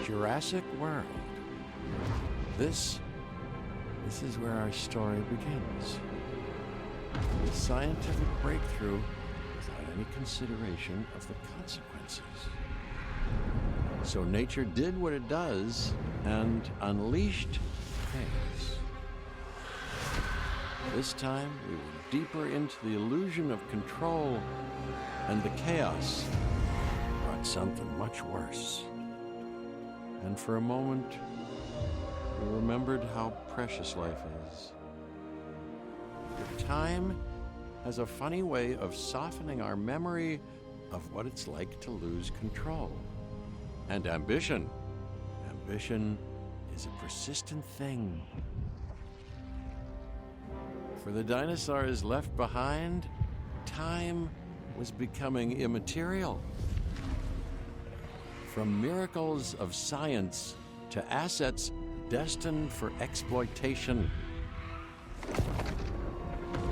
Jurassic World. This is where our story begins. A scientific breakthrough without any consideration of the consequences. So nature did what it does and unleashed chaos. This time, we were deeper into the illusion of control, and the chaos brought something much worse. And for a moment, we remembered how precious life is. Time has a funny way of softening our memory of what it's like to lose control. And ambition. Ambition is a persistent thing. For the dinosaurs left behind, time was becoming immaterial. From miracles of science to assets destined for exploitation.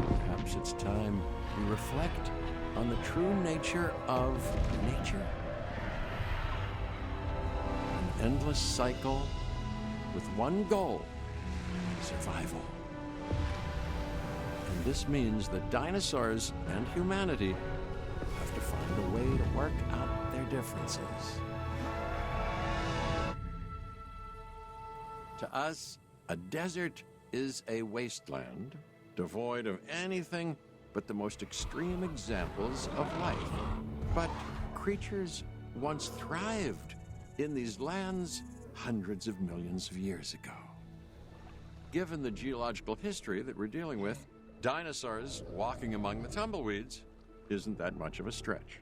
Perhaps it's time we reflect on the true nature of nature. An endless cycle with one goal: survival. And this means that dinosaurs and humanity have to find a way to work out their differences. To us, a desert is a wasteland, devoid of anything but the most extreme examples of life. But creatures once thrived in these lands hundreds of millions of years ago. Given the geological history that we're dealing with, dinosaurs walking among the tumbleweeds isn't that much of a stretch.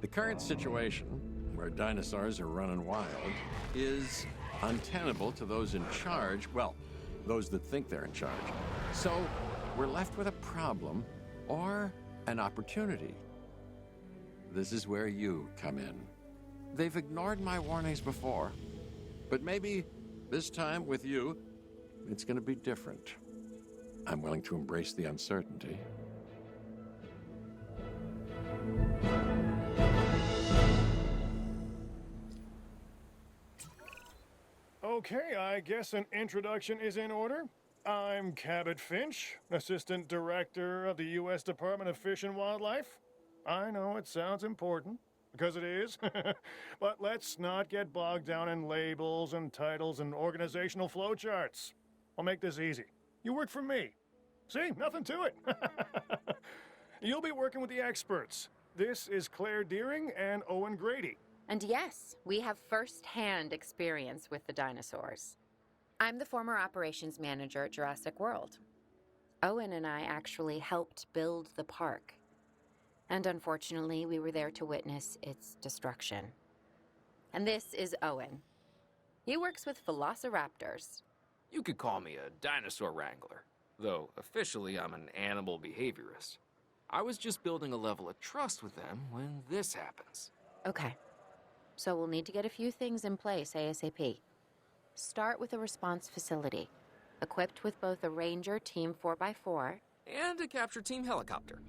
The current situation, where dinosaurs are running wild, is untenable to those in charge, well, those that think they're in charge. So we're left with a problem or an opportunity. This is where you come in. They've ignored my warnings before, but maybe this time with you, it's going to be different. I'm willing to embrace the uncertainty. Okay, I guess an introduction is in order. I'm Cabot Finch, Assistant Director of the U.S. Department of Fish and Wildlife. I know it sounds important, because it is, but let's not get bogged down in labels and titles and organizational flowcharts. I'll make this easy. You work for me. See, nothing to it. You'll be working with the experts. This is Claire Deering and Owen Grady. And yes, we have first-hand experience with the dinosaurs. I'm the former operations manager at Jurassic World. Owen and I actually helped build the park. And unfortunately, we were there to witness its destruction. And this is Owen. He works with velociraptors. You could call me a dinosaur wrangler, though officially I'm an animal behaviorist. I was just building a level of trust with them when this happens. Okay. So we'll need to get a few things in place ASAP. Start with a response facility, equipped with both a Ranger Team 4x4 and a capture team helicopter.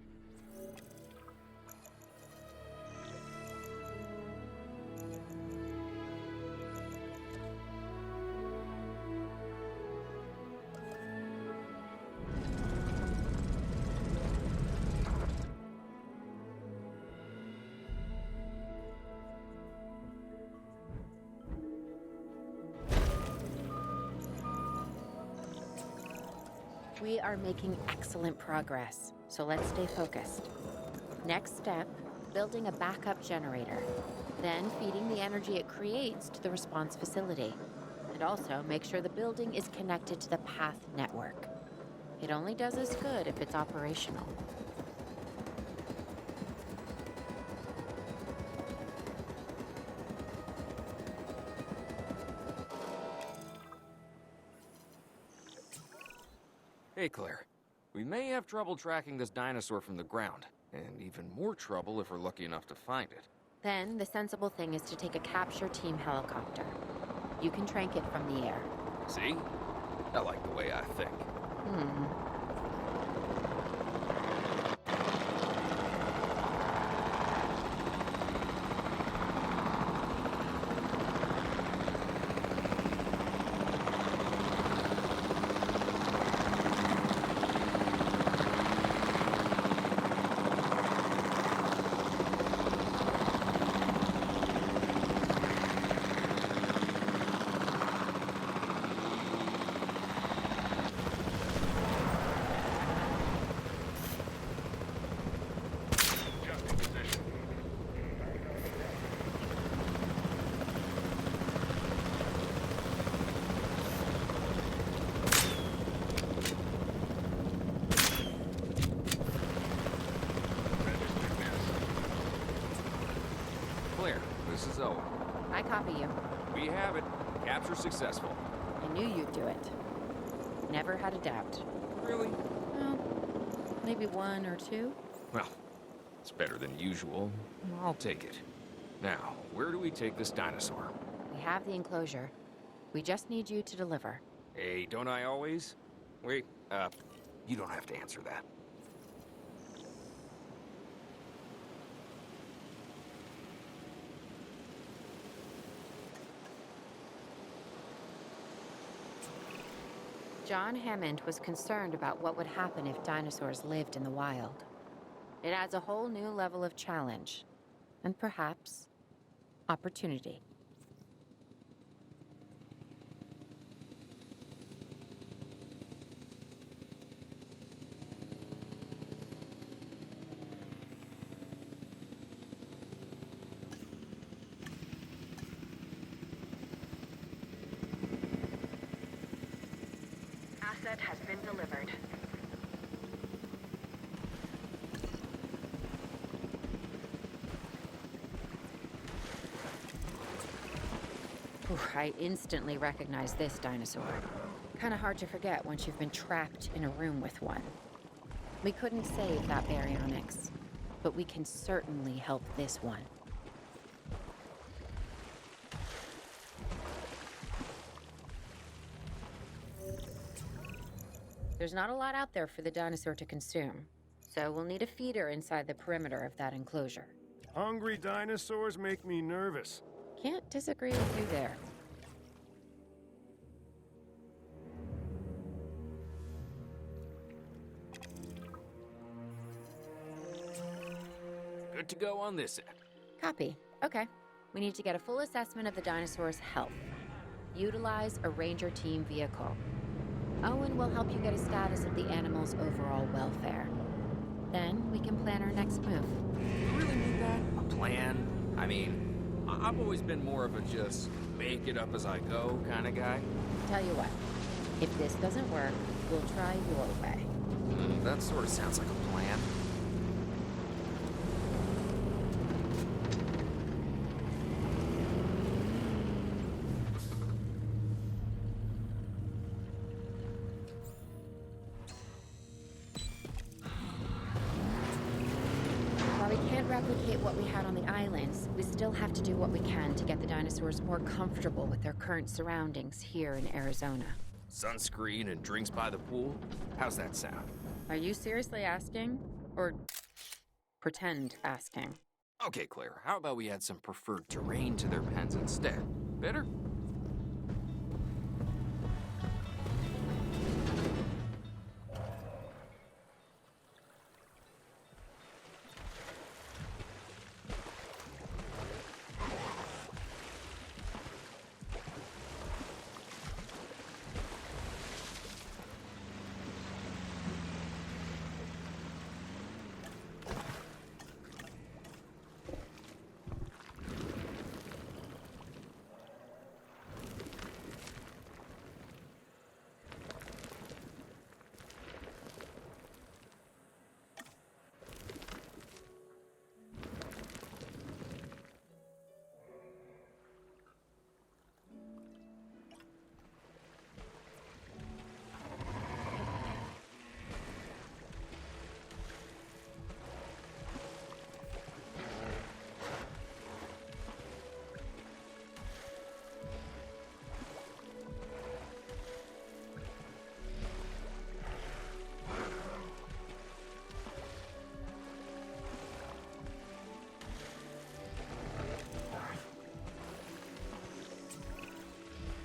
We are making excellent progress, so let's stay focused. Next step, building a backup generator. Then feeding the energy it creates to the response facility. And also make sure the building is connected to the path network. It only does us good if it's operational. Hey, Claire. We may have trouble tracking this dinosaur from the ground, and even more trouble if we're lucky enough to find it. Then, the sensible thing is to take a capture team helicopter. You can trank it from the air. See? I like the way I think. copy you. We have it. Capture successful. I knew you'd do it. Never had a doubt. Really? Well, maybe one or two. Well, it's better than usual. I'll take it. Now, where do we take this dinosaur? We have the enclosure. We just need you to deliver. Hey, don't I always? Wait, you don't have to answer that. John Hammond was concerned about what would happen if dinosaurs lived in the wild. It adds a whole new level of challenge, and perhaps opportunity. Asset has been delivered. I instantly recognize this dinosaur. Kinda hard to forget once you've been trapped in a room with one. We couldn't save that baryonyx, but we can certainly help this one. There's not a lot out there for the dinosaur to consume, so we'll need a feeder inside the perimeter of that enclosure. Hungry dinosaurs make me nervous. Can't disagree with you there. Good to go on this end. Copy. Okay. We need to get a full assessment of the dinosaur's health. Utilize a ranger team vehicle. Owen will help you get a status of the animal's overall welfare. Then we can plan our next move. You really need that? A plan? I mean, I've always been more of a just make it up as I go kind of guy. Tell you what, if this doesn't work, we'll try your way. That sort of sounds like a plan. While we can't replicate what we had on the islands, we still have to do what we can to get the dinosaurs more comfortable with their current surroundings here in Arizona. Sunscreen and drinks by the pool? How's that sound? Are you seriously asking? Or pretend asking? Okay, Claire, how about we add some preferred terrain to their pens instead? Better?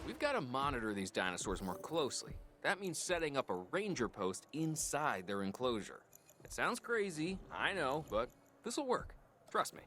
We've got to monitor these dinosaurs more closely. That means setting up a ranger post inside their enclosure. It sounds crazy, I know, but this'll work. Trust me.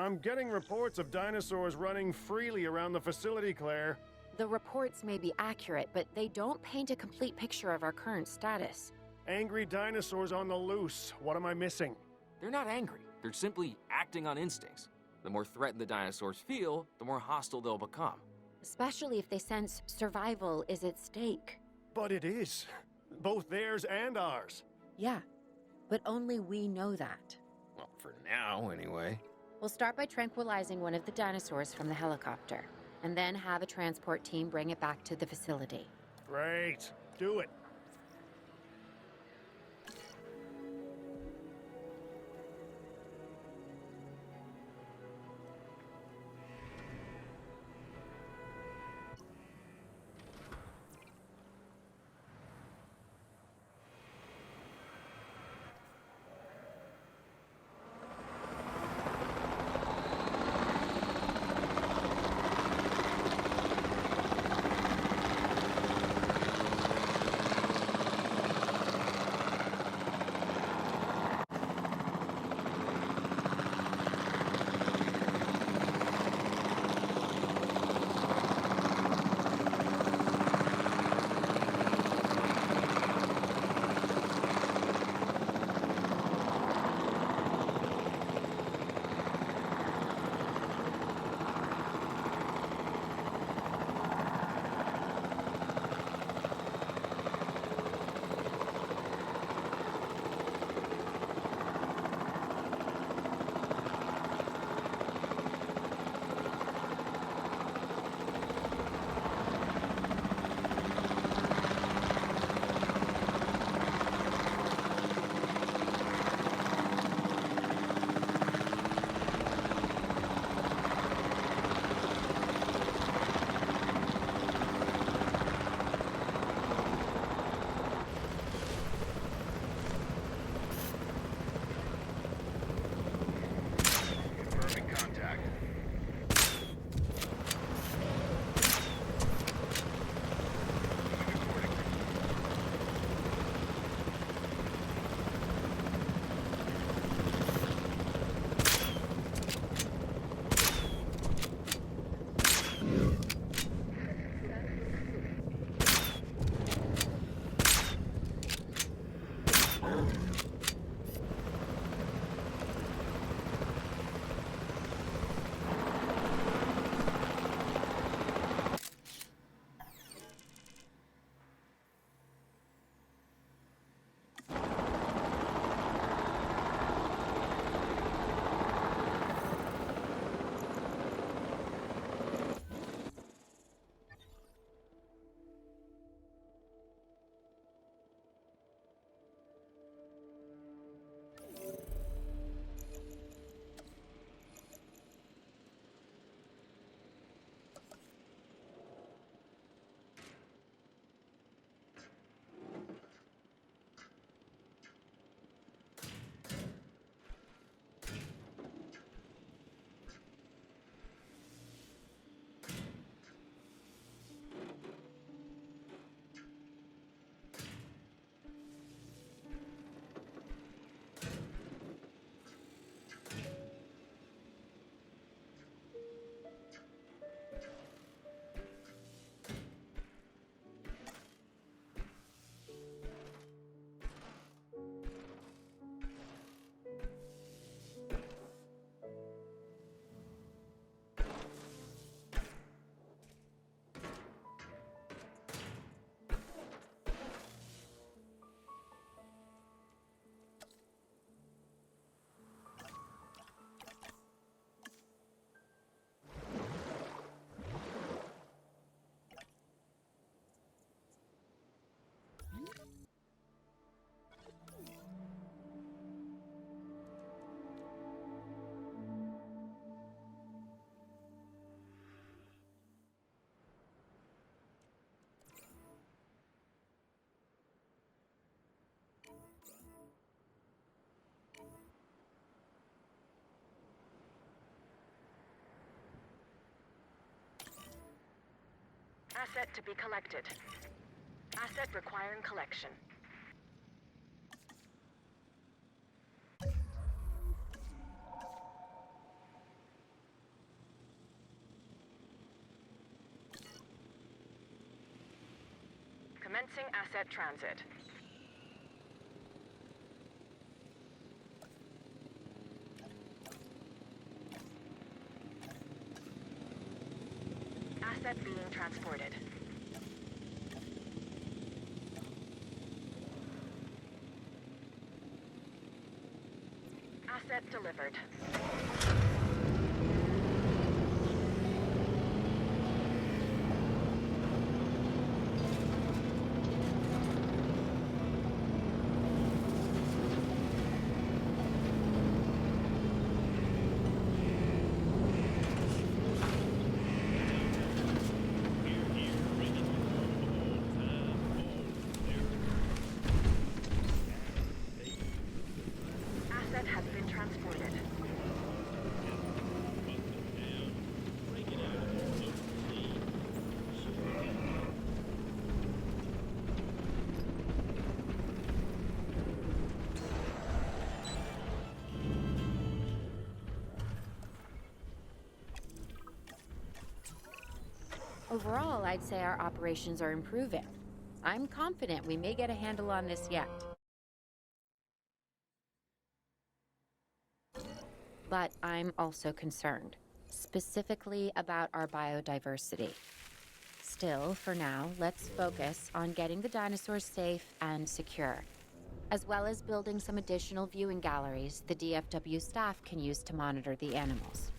I'm getting reports of dinosaurs running freely around the facility, Claire. The reports may be accurate, but they don't paint a complete picture of our current status. Angry dinosaurs on the loose. What am I missing? They're not angry. They're simply acting on instincts. The more threatened the dinosaurs feel, the more hostile they'll become. Especially if they sense survival is at stake. But it is. Both theirs and ours. Yeah, but only we know that. Well, for now, anyway. We'll start by tranquilizing one of the dinosaurs from the helicopter, and then have a transport team bring it back to the facility. Great. Do it. Asset to be collected. Asset requiring collection. Commencing asset transit. Asset being transported. Asset delivered. Asset has been transported. Overall, I'd say our operations are improving. I'm confident we may get a handle on this yet. But I'm also concerned, specifically about our biodiversity. Still, for now, let's focus on getting the dinosaurs safe and secure, as well as building some additional viewing galleries the DFW staff can use to monitor the animals.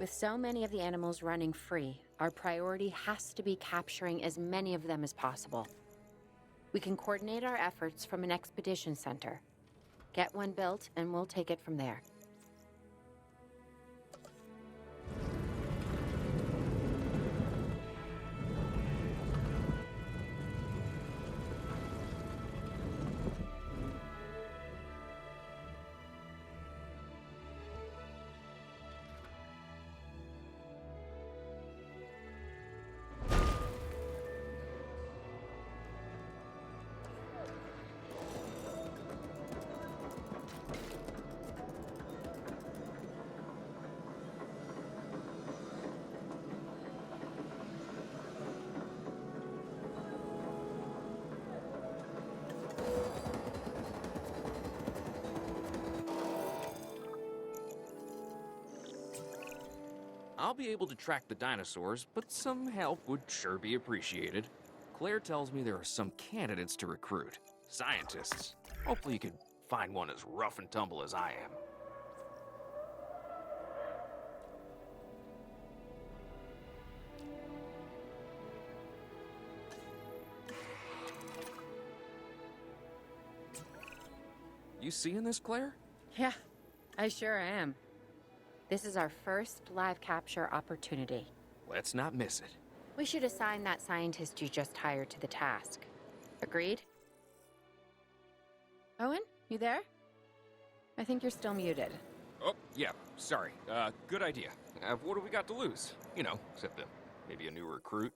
With so many of the animals running free, our priority has to be capturing as many of them as possible. We can coordinate our efforts from an expedition center. Get one built, and we'll take it from there. I'll be able to track the dinosaurs, but some help would sure be appreciated. Claire tells me there are some candidates to recruit. Scientists. Hopefully you can find one as rough and tumble as I am. You seeing this, Claire? Yeah, I sure am. This is our first live capture opportunity. Let's not miss it. We should assign that scientist you just hired to the task. Agreed? Owen, you there? I think you're still muted. Oh, yeah, sorry. Good idea. What do we got to lose? You know, except maybe a new recruit.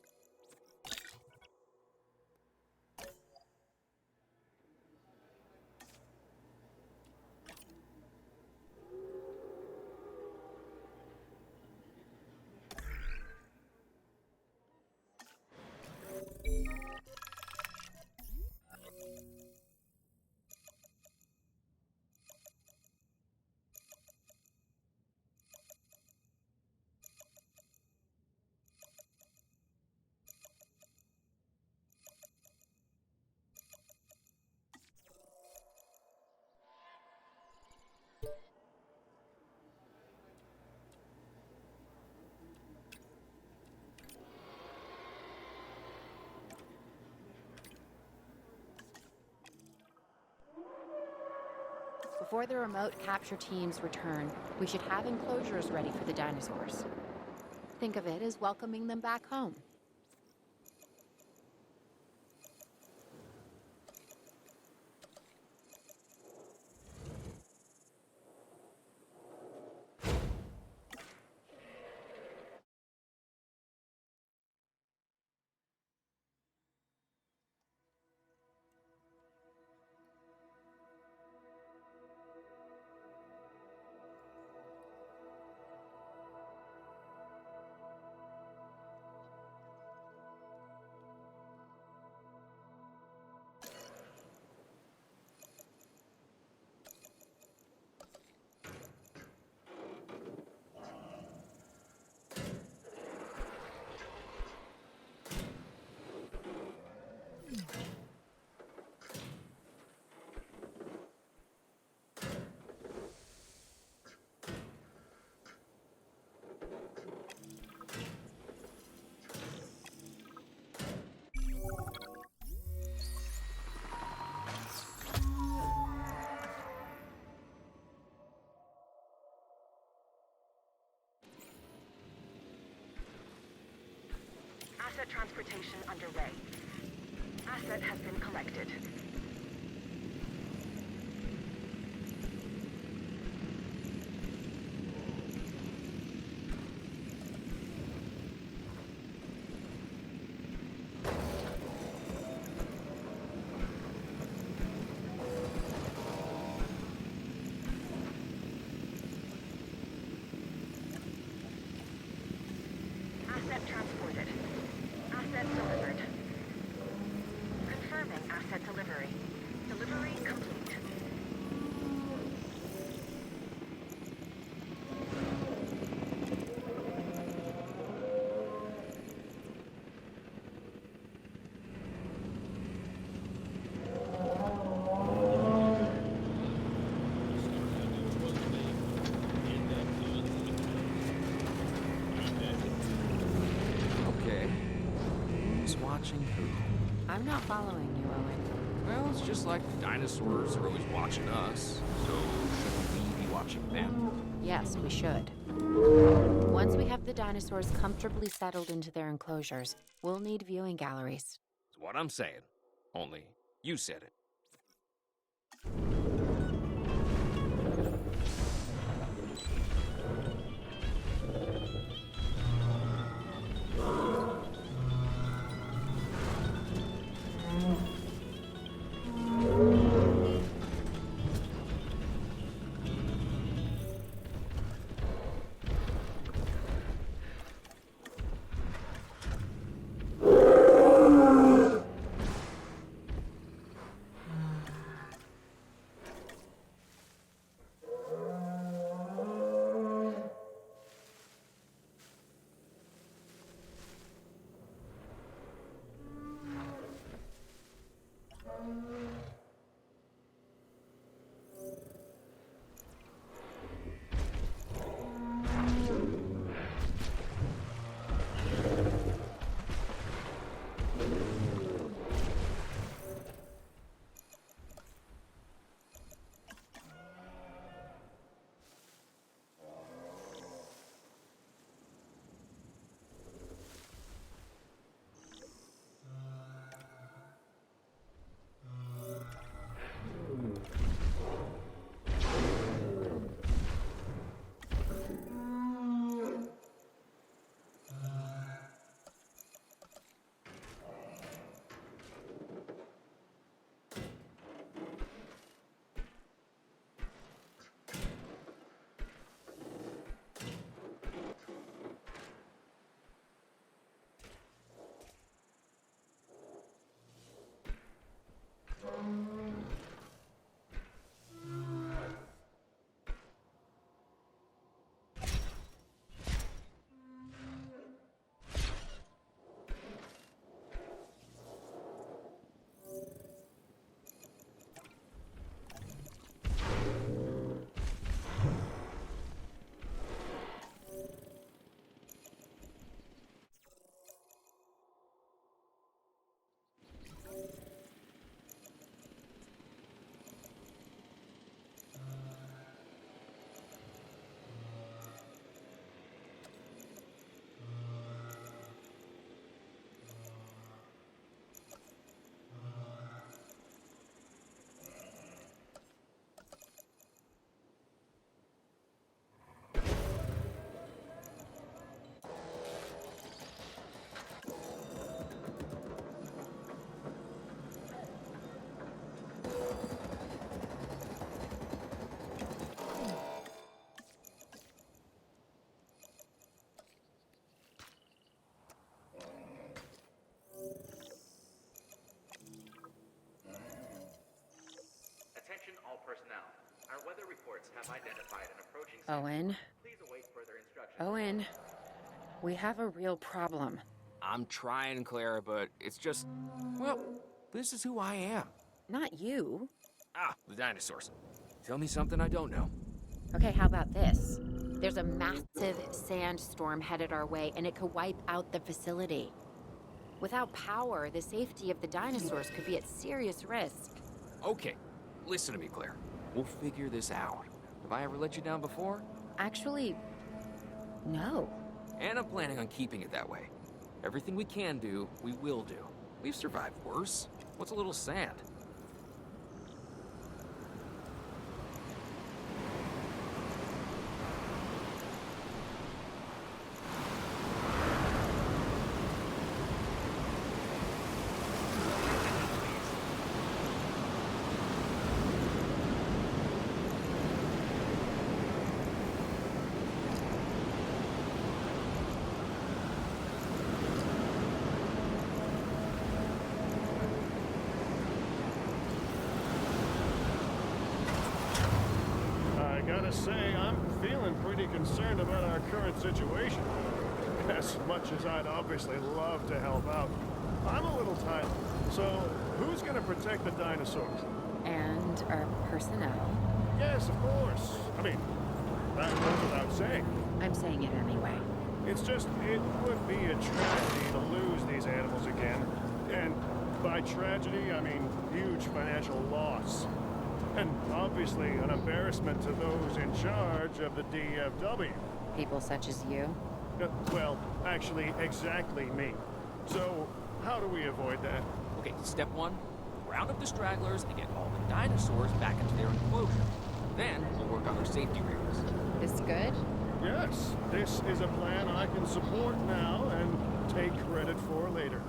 Before the remote capture teams return, we should have enclosures ready for the dinosaurs. Think of it as welcoming them back home. Asset transportation underway. Asset has been collected. Asset transported. Asset delivered. Confirming asset delivery. Delivery complete. Okay. Who's watching who? I'm not following you, Owen. Well, it's just like the dinosaurs are always watching us, so shouldn't we be watching them? Yes, we should. Once we have the dinosaurs comfortably settled into their enclosures, we'll need viewing galleries. That's what I'm saying. Only, you said it. reports have identified an approaching. Owen. Please await further instructions. Owen. We have a real problem. I'm trying, Claire, but it's just, well, this is who I am. Not you. Ah, the dinosaurs. Tell me something I don't know. Okay, how about this? There's a massive sandstorm headed our way, and it could wipe out the facility. Without power, the safety of the dinosaurs could be at serious risk. Okay, listen to me, Claire. We'll figure this out. Have I ever let you down before? Actually, no. And I'm planning on keeping it that way. Everything we can do, we will do. We've survived worse. What's a little sand? I gotta say, I'm feeling pretty concerned about our current situation. As much as I'd obviously love to help out, I'm a little tired. So, who's gonna protect the dinosaurs? And our personnel. Yes, of course. I mean, that goes without saying. I'm saying it anyway. It's just, it would be a tragedy to lose these animals again. And by tragedy, I mean huge financial loss. And obviously an embarrassment to those in charge of the DFW. People such as you. Well, actually, exactly me. So, how do we avoid that? Okay, step one, round up the stragglers and get all the dinosaurs back into their enclosure. Then we'll work on their safety rings. This good? Yes, this is a plan I can support now and take credit for later.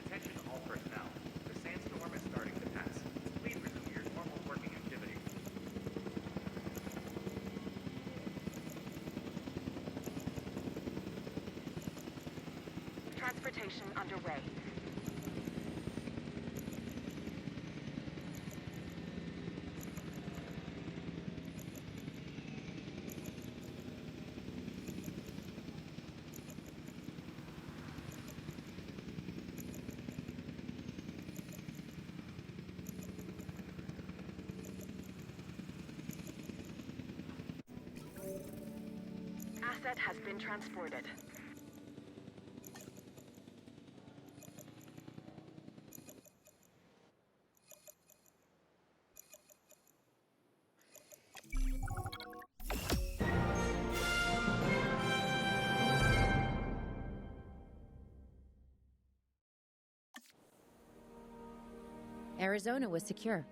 Attention all personnel. The sandstorm is starting to pass. Please resume your normal working activity. Transportation underway. Asset has been transported. Arizona was secure.